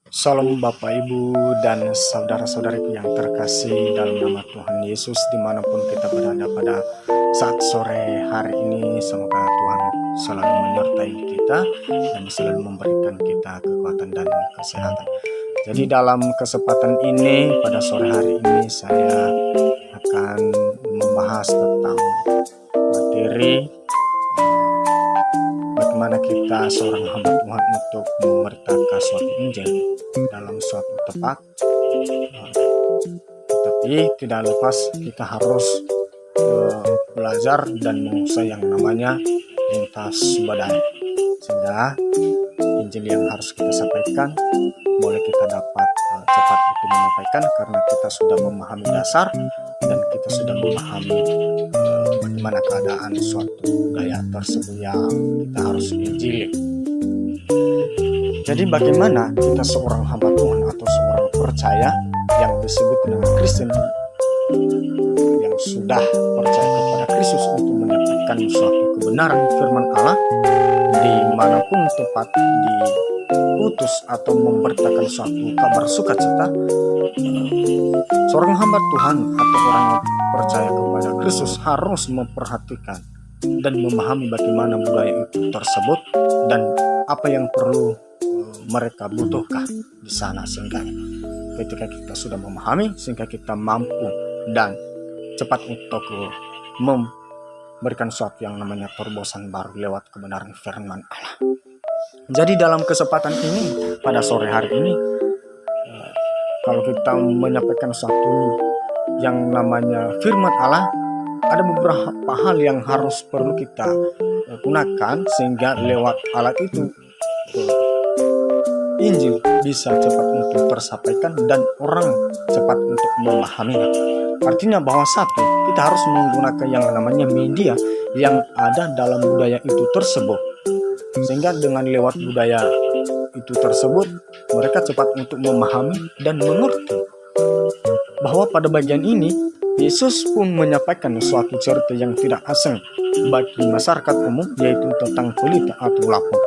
Salam Bapak Ibu dan saudara-saudariku yang terkasih dalam nama Tuhan Yesus dimanapun kita berada pada saat sore hari ini. Semoga Tuhan selalu menyertai kita dan selalu memberikan kita kekuatan dan kesehatan. Jadi dalam kesempatan ini pada sore hari ini saya akan membahas tentang materi bagaimana kita seorang hamba Tuhan untuk memberitakan suatu Injil dalam suatu tempat, tapi tidak lepas kita harus belajar dan menguasai yang namanya lintas budaya, sehingga Injil yang harus kita sampaikan boleh kita dapat cepat itu menyampaikan karena kita sudah memahami dasar dan kita sudah memahami bagaimana keadaan suatu budaya tersebut yang kita harus injili. Jadi bagaimana kita seorang hamba Tuhan atau seorang percaya yang disebut dengan Kristen, yang sudah percaya kepada Kristus untuk menyampaikan suatu kebenaran firman Allah dimanapun tempat diutus atau memberitakan suatu kabar sukacita, seorang hamba Tuhan atau orang yang percaya kepada Kristus harus memperhatikan dan memahami bagaimana budaya itu tersebut dan apa yang perlu mereka butuhkan di sana, sehingga ketika kita sudah memahami sehingga kita mampu dan cepat untuk memberikan sesuatu yang namanya terobosan baru lewat kebenaran firman Allah. Jadi dalam kesempatan ini pada sore hari ini, kalau kita menyampaikan sesuatu yang namanya firman Allah, ada beberapa hal yang harus perlu kita gunakan sehingga lewat alat itu Injil bisa cepat untuk tersampaikan dan orang cepat untuk memahaminya. Artinya bahwa satu, kita harus menggunakan yang namanya media yang ada dalam budaya itu tersebut, sehingga dengan lewat budaya itu tersebut mereka cepat untuk memahami dan mengerti bahwa pada bagian ini Yesus pun menyampaikan suatu cerita yang tidak asing bagi masyarakat umum, yaitu tentang pelita atau lapuk.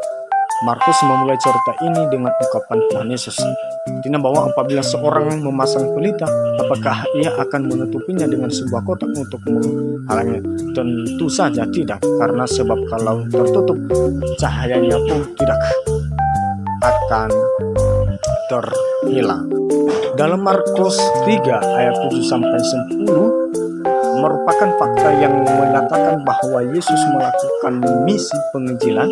Markus memulai cerita ini dengan ungkapan Tuhan Yesus, artinya bahwa apabila seorang memasang pelita, apakah ia akan menutupinya dengan sebuah kotak untuk menghalangi? Tentu saja tidak, karena sebab kalau tertutup, cahayanya pun tidak akan terhilang. Dalam Markus 3 ayat 7-10 merupakan fakta yang menyatakan bahwa Yesus melakukan misi penginjilan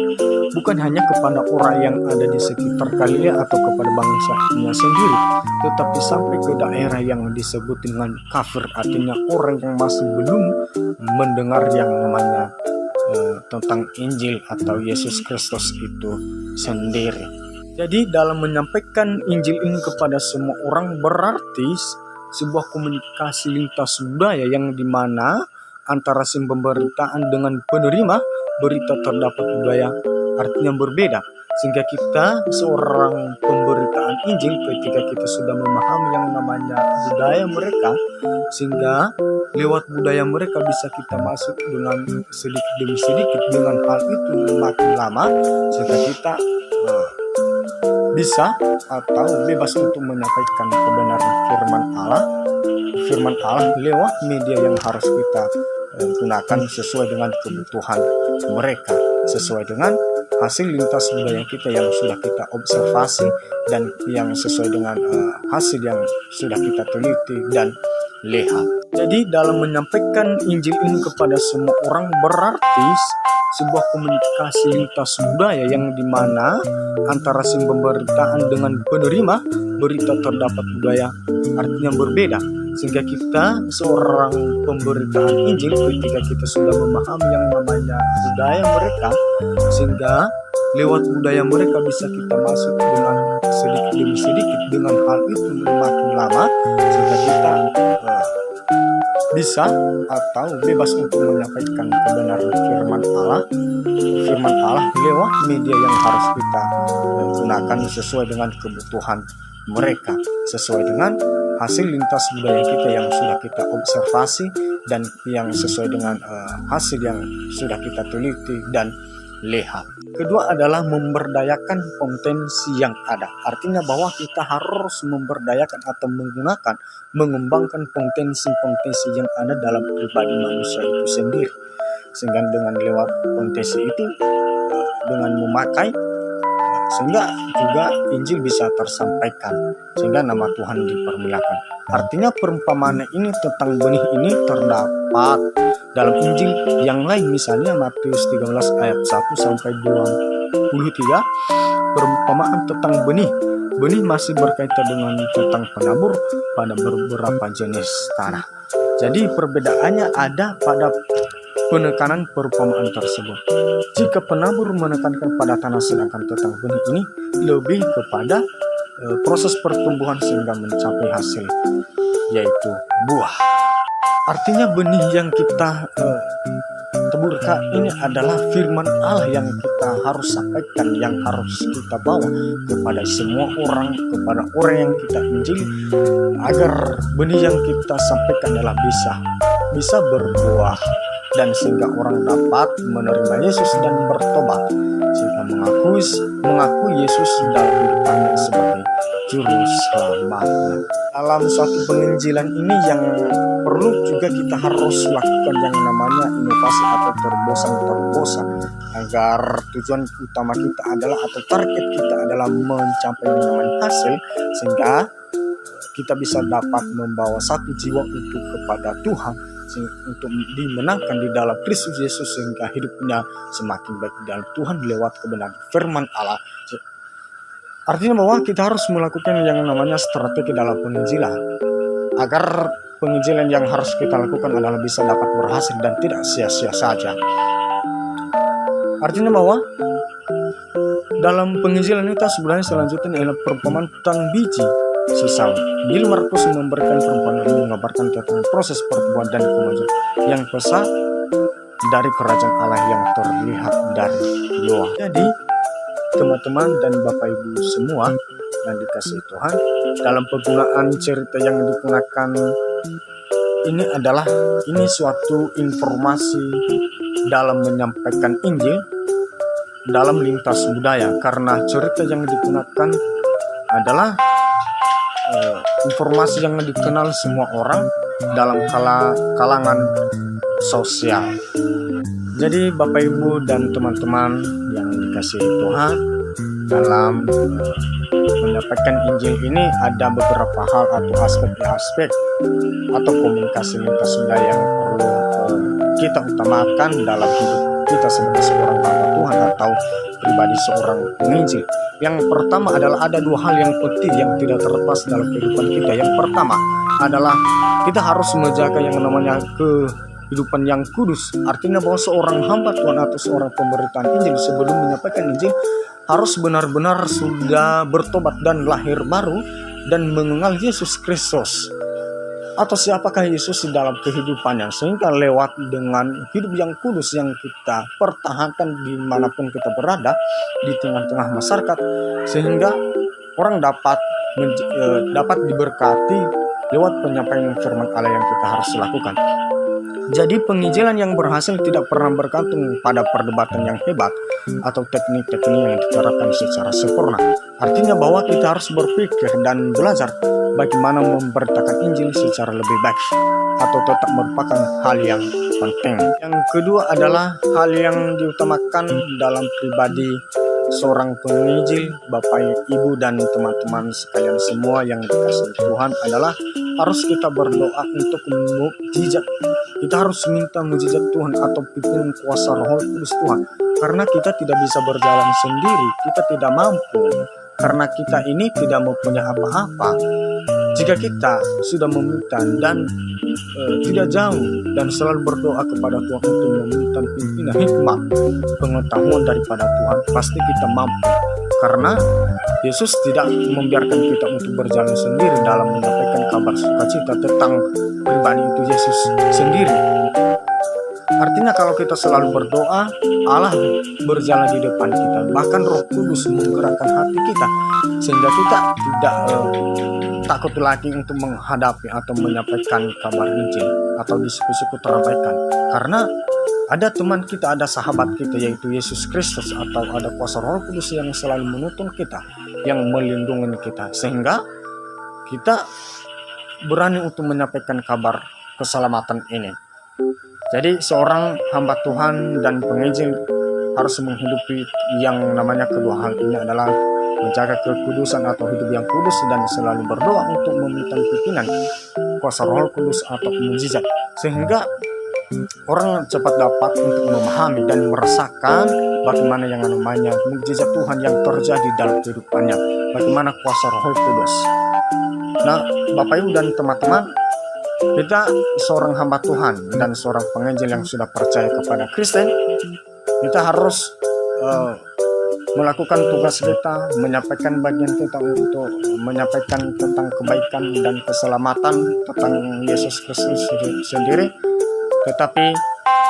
bukan hanya kepada orang yang ada di sekitar Galilea atau kepada bangsanya sendiri, tetapi sampai ke daerah yang disebut dengan kafir, artinya orang yang masih belum mendengar yang namanya tentang Injil atau Yesus Kristus itu sendiri. Jadi dalam menyampaikan Injil ini kepada semua orang berarti sebuah komunikasi lintas budaya yang dimana antara si pemberitaan dengan penerima berita terdapat budaya artinya berbeda, sehingga kita seorang pemberitaan Injil ketika kita sudah memahami yang namanya budaya mereka, sehingga lewat budaya mereka bisa kita masuk dengan sedikit demi sedikit, dengan hal itu makin lama sehingga kita bisa atau bebas untuk menyampaikan kebenaran firman Allah lewat media yang harus kita gunakan sesuai dengan kebutuhan mereka, sesuai dengan hasil lintas budaya kita yang sudah kita observasi dan yang sesuai dengan hasil yang sudah kita teliti dan lihat. Jadi dalam menyampaikan Injil ini kepada semua orang berarti sebuah komunikasi lintas budaya yang dimana antara si pemberitaan dengan penerima berita terdapat budaya artinya berbeda, sehingga kita seorang pemberitaan Injil ketika kita sudah memahami yang namanya budaya mereka, sehingga lewat budaya mereka bisa kita masuk dengan sedikit demi sedikit, dengan hal itu makin lama sehingga kita bisa atau bebas untuk menyampaikan kebenaran firman Allah lewat media yang harus kita gunakan sesuai dengan kebutuhan mereka, sesuai dengan hasil lintas budaya kita yang sudah kita observasi dan yang sesuai dengan hasil yang sudah kita teliti dan lihat. Kedua adalah memberdayakan potensi yang ada. Artinya bahwa kita harus memberdayakan atau mengembangkan potensi-potensi yang ada dalam pribadi manusia itu sendiri. Sehingga dengan lewat potensi itu, dengan memakai, sehingga juga Injil bisa tersampaikan, sehingga nama Tuhan dipermuliakan. Artinya perumpamaan ini tentang benih ini terdapat dalam Injil yang lain, misalnya Matius 13 ayat 1 sampai 23, perumpamaan tentang benih. Benih masih berkaitan dengan tentang penabur pada beberapa jenis tanah. Jadi perbedaannya ada pada penekanan perumpamaan tersebut. Jika penabur menekankan pada tanah, sedangkan tentang benih ini lebih kepada proses pertumbuhan sehingga mencapai hasil, yaitu buah. Artinya benih yang kita teburkan ini adalah firman Allah yang kita harus sampaikan, yang harus kita bawa kepada semua orang, kepada orang yang kita injili, agar benih yang kita sampaikan adalah bisa berbuah, dan sehingga orang dapat menerima Yesus dan bertobat, sehingga mengaku Yesus dalam hidupnya sebagai juru selamatnya. Dalam suatu penginjilan ini yang perlu juga kita harus lakukan yang namanya inovasi atau terobosan, agar tujuan utama kita adalah atau target kita adalah mencapai yang namanya hasil, sehingga kita bisa dapat membawa satu jiwa untuk kepada Tuhan, untuk dimenangkan di dalam Kristus Yesus, sehingga hidupnya semakin baik di dalam Tuhan lewat kebenaran firman Allah. Artinya bahwa kita harus melakukan yang namanya strategi dalam penginjilan, agar penginjilan yang harus kita lakukan adalah bisa dapat berhasil dan tidak sia-sia saja. Artinya bahwa dalam penginjilan kita sebenarnya selanjutnya adalah perumpamaan tentang biji sesal. Injil Markus memberikan perumpamaan yang mengabarkan tentang proses pertumbuhan dan kemajuan yang pesat dari kerajaan Allah yang terlihat dari luar. Jadi teman-teman dan Bapak Ibu semua yang dikasihi Tuhan, dalam penggunaan cerita yang digunakan ini suatu informasi dalam menyampaikan Injil dalam lintas budaya, karena cerita yang digunakan adalah informasi yang dikenal semua orang dalam kalangan sosial. Jadi Bapak Ibu dan teman-teman yang dikasihi Tuhan, dalam menyampaikan Injil ini ada beberapa hal atau aspek atau komunikasi lintas budaya yang perlu kita utamakan dalam hidup kita sebagai seorang hamba Tuhan atau pribadi seorang penginjil. Yang pertama adalah ada dua hal yang penting yang tidak terlepas dalam kehidupan kita. Yang pertama adalah kita harus menjaga yang namanya kehidupan yang kudus. Artinya bahwa seorang hamba Tuhan atau seorang pemberitaan Injil sebelum menyampaikan Injil harus benar-benar sudah bertobat dan lahir baru dan mengenal Yesus Kristus atau siapakah Yesus di dalam kehidupannya, sehingga lewat dengan hidup yang kudus yang kita pertahankan dimanapun kita berada di tengah-tengah masyarakat, sehingga orang dapat diberkati lewat penyampaian firman Allah yang kita harus lakukan. Jadi penginjilan yang berhasil tidak pernah bergantung pada perdebatan yang hebat atau teknik-teknik yang diterapkan secara sempurna. Artinya bahwa kita harus berpikir dan belajar bagaimana memberitakan Injil secara lebih baik atau tetap merupakan hal yang penting. Yang kedua adalah hal yang diutamakan dalam pribadi seorang penginjil, Bapak, Ibu, dan teman-teman sekalian semua yang dikasihi Tuhan adalah harus kita berdoa untuk mukjizat. Kita harus minta mukjizat Tuhan atau pimpinan kuasa Roh Kudus Tuhan, karena kita tidak bisa berjalan sendiri, kita tidak mampu, karena kita ini tidak mempunyai apa-apa. Jika kita sudah meminta dan tidak jauh dan selalu berdoa kepada Tuhan untuk meminta pimpinan hikmat, pengetahuan daripada Tuhan, pasti kita mampu, karena Yesus tidak membiarkan kita untuk berjalan sendiri dalam menyampaikan kabar sukacita tentang pribadi itu Yesus sendiri. Artinya kalau kita selalu berdoa, Allah berjalan di depan kita, bahkan Roh Kudus menggerakkan hati kita, sehingga kita tidak takut lagi untuk menghadapi atau menyampaikan kabar Injil atau di suku-suku terabaikan. Karena ada teman kita, ada sahabat kita yaitu Yesus Kristus, atau ada kuasa Roh Kudus yang selalu menuntun kita, yang melindungi kita, sehingga kita berani untuk menyampaikan kabar keselamatan ini. Jadi seorang hamba Tuhan dan penginjil harus menghidupi yang namanya kedua hal ini, adalah menjaga kekudusan atau hidup yang kudus, dan selalu berdoa untuk meminta pimpinan kuasa Roh Kudus atau mujizat, sehingga orang cepat dapat untuk memahami dan merasakan bagaimana yang namanya mujizat Tuhan yang terjadi dalam kehidupannya, bagaimana kuasa Roh Kudus. Nah, Bapak Ibu dan teman-teman, kita seorang hamba Tuhan dan seorang penginjil yang sudah percaya kepada Kristen, kita harus melakukan tugas kita, menyampaikan bagian kita untuk menyampaikan tentang kebaikan dan keselamatan tentang Yesus Kristus sendiri. Tetapi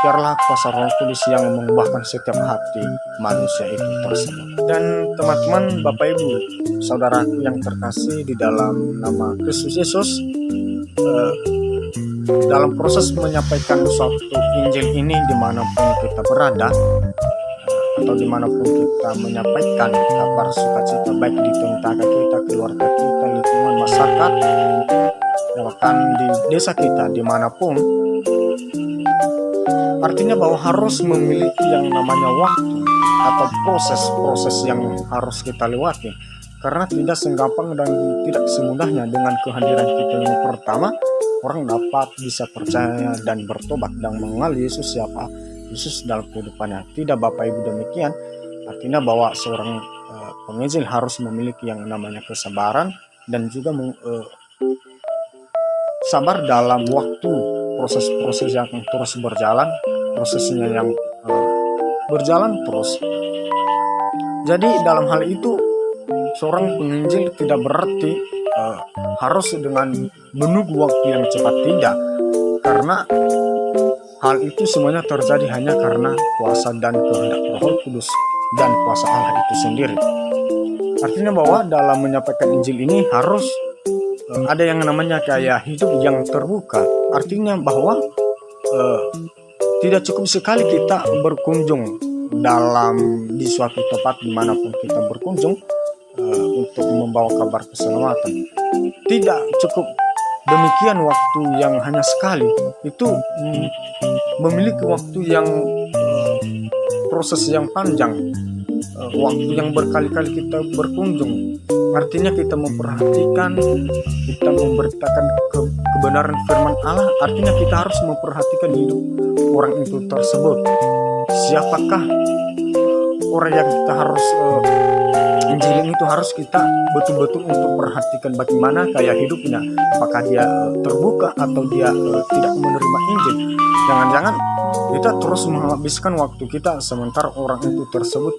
biarlah kuasa Roh Kudus yang mengubahkan setiap hati manusia itu tersebut. Dan teman-teman, Bapak Ibu, saudaraku yang terkasih di dalam nama Kristus Yesus, dalam proses menyampaikan suatu Injil ini dimanapun kita berada, atau dimanapun kita menyampaikan kabar sukacita, baik di tetangga kita, keluarga kita, lingkungan masyarakat, bahkan di desa kita, dimanapun, artinya bahwa harus memiliki yang namanya waktu atau proses yang harus kita lewati, karena tidak segampang dan tidak semudahnya dengan kehadiran kita yang pertama orang dapat bisa percaya dan bertobat dan mengenal Yesus siapa Yesus dalam kehidupannya. Tidak, Bapak Ibu, demikian. Artinya bahwa seorang penginjil harus memiliki yang namanya kesabaran dan juga sabar dalam waktu proses-proses yang terus berjalan, prosesnya yang berjalan terus. Jadi dalam hal itu seorang penginjil tidak berarti harus dengan menunggu waktu yang cepat, tidak, karena hal itu semuanya terjadi hanya karena kuasa dan kehendak Roh Kudus dan kuasa Allah itu sendiri. Artinya bahwa dalam menyampaikan Injil ini harus ada yang namanya kayak hidup yang terbuka. Artinya bahwa tidak cukup sekali kita berkunjung di suatu tempat dimanapun kita berkunjung untuk membawa kabar keselamatan. Tidak cukup demikian waktu yang hanya sekali, itu memiliki waktu yang proses yang panjang, waktu yang berkali-kali kita berkunjung. Artinya kita memperhatikan, kita memberitakan kebenaran firman Allah. Artinya kita harus memperhatikan hidup orang itu tersebut. Siapakah orang yang kita harus Injilin itu harus kita betul-betul untuk perhatikan bagaimana kayak hidupnya. Apakah dia terbuka atau dia tidak menerima Injil. Jangan-jangan kita terus menghabiskan waktu kita sementara orang itu tersebut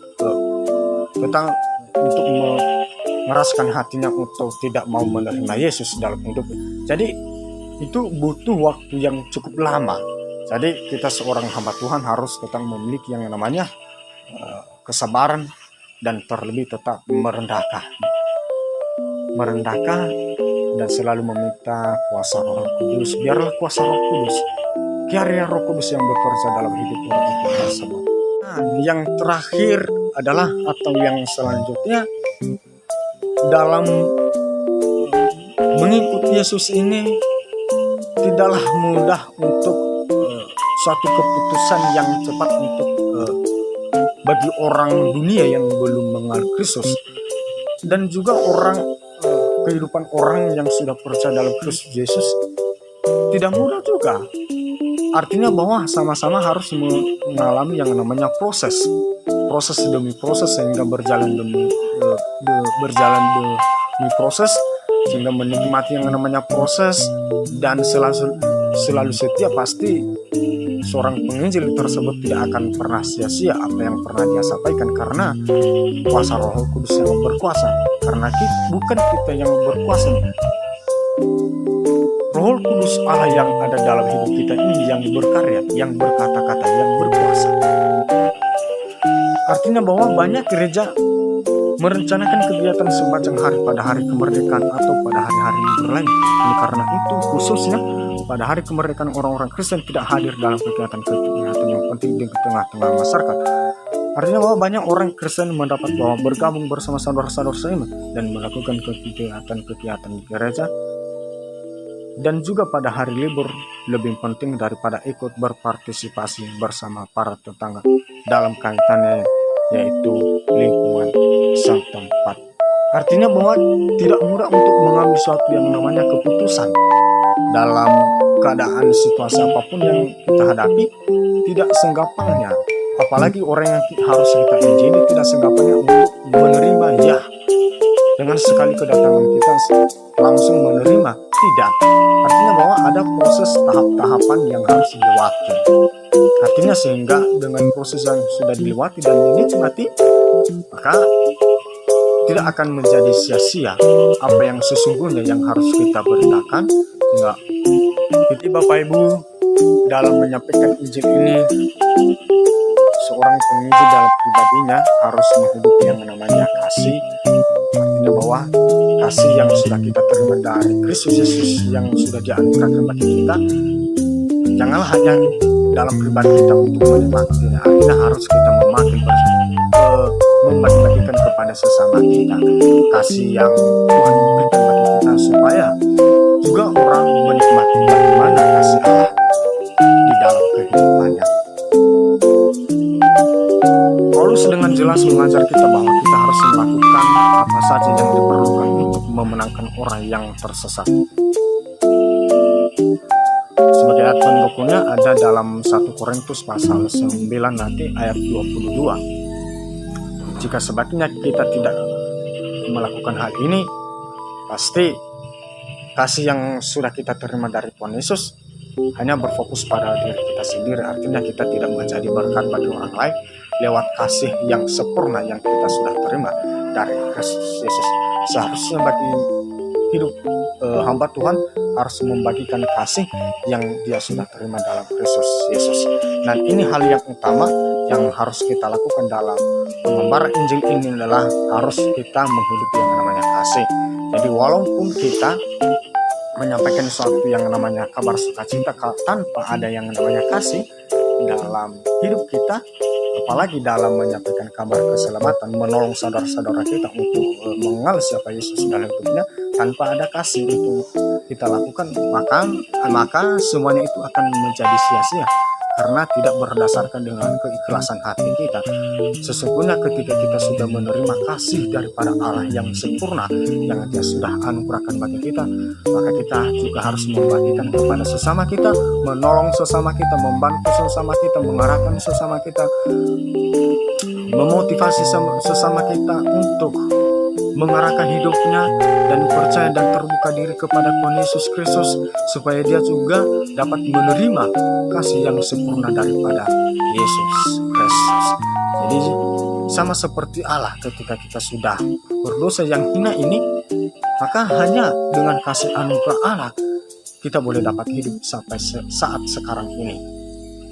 tentang untuk mengeraskan hatinya untuk tidak mau menerima Yesus dalam hidupnya. Jadi itu butuh waktu yang cukup lama. Jadi kita seorang hamba Tuhan harus tetap memiliki yang namanya kesabaran dan terlebih tetap merendahkan dan selalu meminta kuasa Roh Kudus. Biarlah kuasa Roh Kudus, karya Roh Kudus yang bekerja dalam hidup orang itu tersebut. Nah, yang terakhir adalah atau yang selanjutnya dalam mengikuti Yesus ini tidaklah mudah untuk suatu keputusan yang cepat untuk bagi orang dunia yang belum mengenal Kristus, dan juga kehidupan orang yang sudah percaya dalam Kristus Yesus tidak mudah juga. Artinya bahwa sama-sama harus mengalami yang namanya proses demi proses, sehingga berjalan demi proses, sehingga menikmati yang namanya proses, dan selalu setia. Pasti seorang penginjil tersebut tidak akan pernah sia-sia apa yang pernah dia sampaikan, karena kuasa Roh Kudus yang berkuasa. Karena bukan kita yang berkuasa, Roh Kudus Allah yang ada dalam hidup kita ini yang berkarya, yang berkata-kata, yang berkuasa. Artinya bahwa banyak gereja merencanakan kegiatan semacam hari pada hari kemerdekaan atau pada hari-hari libur lain. Ini karena itu khususnya pada hari kemerdekaan orang-orang Kristen tidak hadir dalam kegiatan-kegiatan yang penting di tengah-tengah masyarakat. Artinya bahwa banyak orang Kristen mendapat bahwa bergabung bersama saudara-saudara seiman dan melakukan kegiatan-kegiatan di gereja dan juga pada hari libur lebih penting daripada ikut berpartisipasi bersama para tetangga dalam kaitannya yaitu lingkungan setempat. Artinya bahwa tidak mudah untuk mengambil suatu yang namanya keputusan dalam keadaan situasi apapun yang kita hadapi, tidak senggampangnya. Apalagi orang yang harus kita injili tidak senggampangnya untuk menerima ya. Dengan sekali kedatangan kita langsung menerima, tidak. Artinya bahwa ada proses tahap-tahapan yang harus dilewati. Artinya sehingga dengan proses yang sudah dilewati dan dinikmati, maka tidak akan menjadi sia-sia apa yang sesungguhnya yang harus kita beritakan. Sehingga jadi Bapak Ibu dalam menyampaikan Injil ini, seorang penginjil dalam pribadinya harus menghidupi yang namanya kasih. Artinya bahwa kasih yang sudah kita terima dari Kristus Yesus yang sudah dianugerahkan bagi kita, janganlah hanya dalam pribadi kita untuk menikmatinya. Artinya harus kita membagi-bagikan kepada sesama kita kasih yang Tuhan berikan bagi kita, supaya juga orang menikmati bagaimana kasih Allah di dalam kehidupannya. Paulus dengan jelas mengajar kita bahwa kita harus melakukan apa saja yang diperlukan untuk memenangkan orang yang tersesat. Sebagai ayat pendukungnya ada dalam 1 Korintus pasal 9 nanti ayat 22. Jika sebaliknya kita tidak melakukan hal ini, pasti kasih yang sudah kita terima dari Tuhan Yesus hanya berfokus pada diri kita sendiri. Artinya kita tidak menjadi berkat bagi orang lain lewat kasih yang sempurna yang kita sudah terima dari Kristus Yesus. Seharusnya bagi hidup hamba Tuhan harus membagikan kasih yang dia sudah terima dalam Kristus Yesus. Dan ini hal yang utama yang harus kita lakukan dalam mengembar Injil ini adalah harus kita menghidupi yang namanya kasih. Jadi walaupun kita menyampaikan sesuatu yang namanya kabar sukacita tanpa ada yang namanya kasih dalam hidup kita, apalagi dalam menyampaikan kabar keselamatan, menolong saudara-saudara kita untuk mengenal siapa Yesus dalam hidupnya, tanpa ada kasih itu kita lakukan, maka semuanya itu akan menjadi sia-sia karena tidak berdasarkan dengan keikhlasan hati kita. Sesungguhnya ketika kita sudah menerima kasih daripada Allah yang sempurna yang Dia sudah anugerahkan bagi kita, maka kita juga harus membagikan kepada sesama kita, menolong sesama kita, membantu sesama kita, mengarahkan sesama kita, memotivasi sesama kita untuk mengarahkan hidupnya dan percaya dan terbuka diri kepada Tuhan Yesus Kristus, supaya dia juga dapat menerima kasih yang sempurna daripada Yesus Kristus. Jadi sama seperti Allah, ketika kita sudah berdosa yang hina ini, maka hanya dengan kasih anugerah Allah kita boleh dapat hidup sampai saat sekarang ini.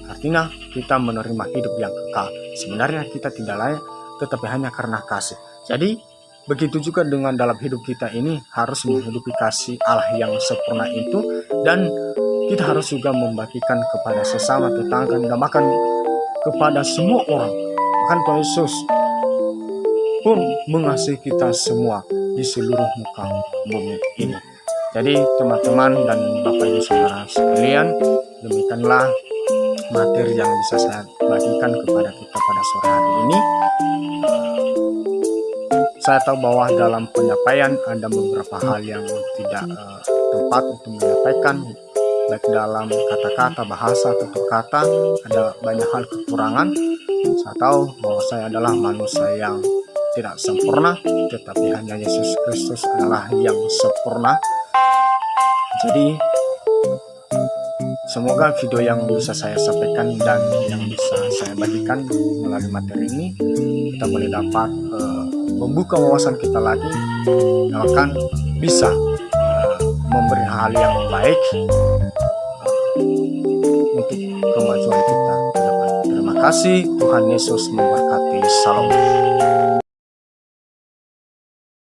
Artinya kita menerima hidup yang kekal. Sebenarnya kita tidak layak, tetapi hanya karena kasih. Jadi begitu juga dengan dalam hidup kita ini harus menghidupi kasih Allah yang sempurna itu, dan kita harus juga membagikan kepada sesama tetangga dan bahkan kepada semua orang. Bahkan Tuhan Yesus pun mengasihi kita semua di seluruh muka bumi ini. Jadi teman-teman dan Bapak Ibu Saudara sekalian, demikianlah materi yang bisa saya bagikan kepada kita pada sore hari ini. Saya tahu bahwa dalam penyampaian ada beberapa hal yang tidak tepat untuk menyampaikan, baik dalam kata-kata, bahasa, tutur kata, ada banyak hal kekurangan. Saya tahu bahwa saya adalah manusia yang tidak sempurna, tetapi hanya Yesus Kristus adalah yang sempurna. Jadi semoga video yang bisa saya sampaikan dan yang bisa saya bagikan melalui materi ini, kita boleh dapat membuka wawasan kita lagi, akan bisa memberi hal yang baik untuk kemajuan kita ke depan. Terima kasih, Tuhan Yesus memberkati. Salam.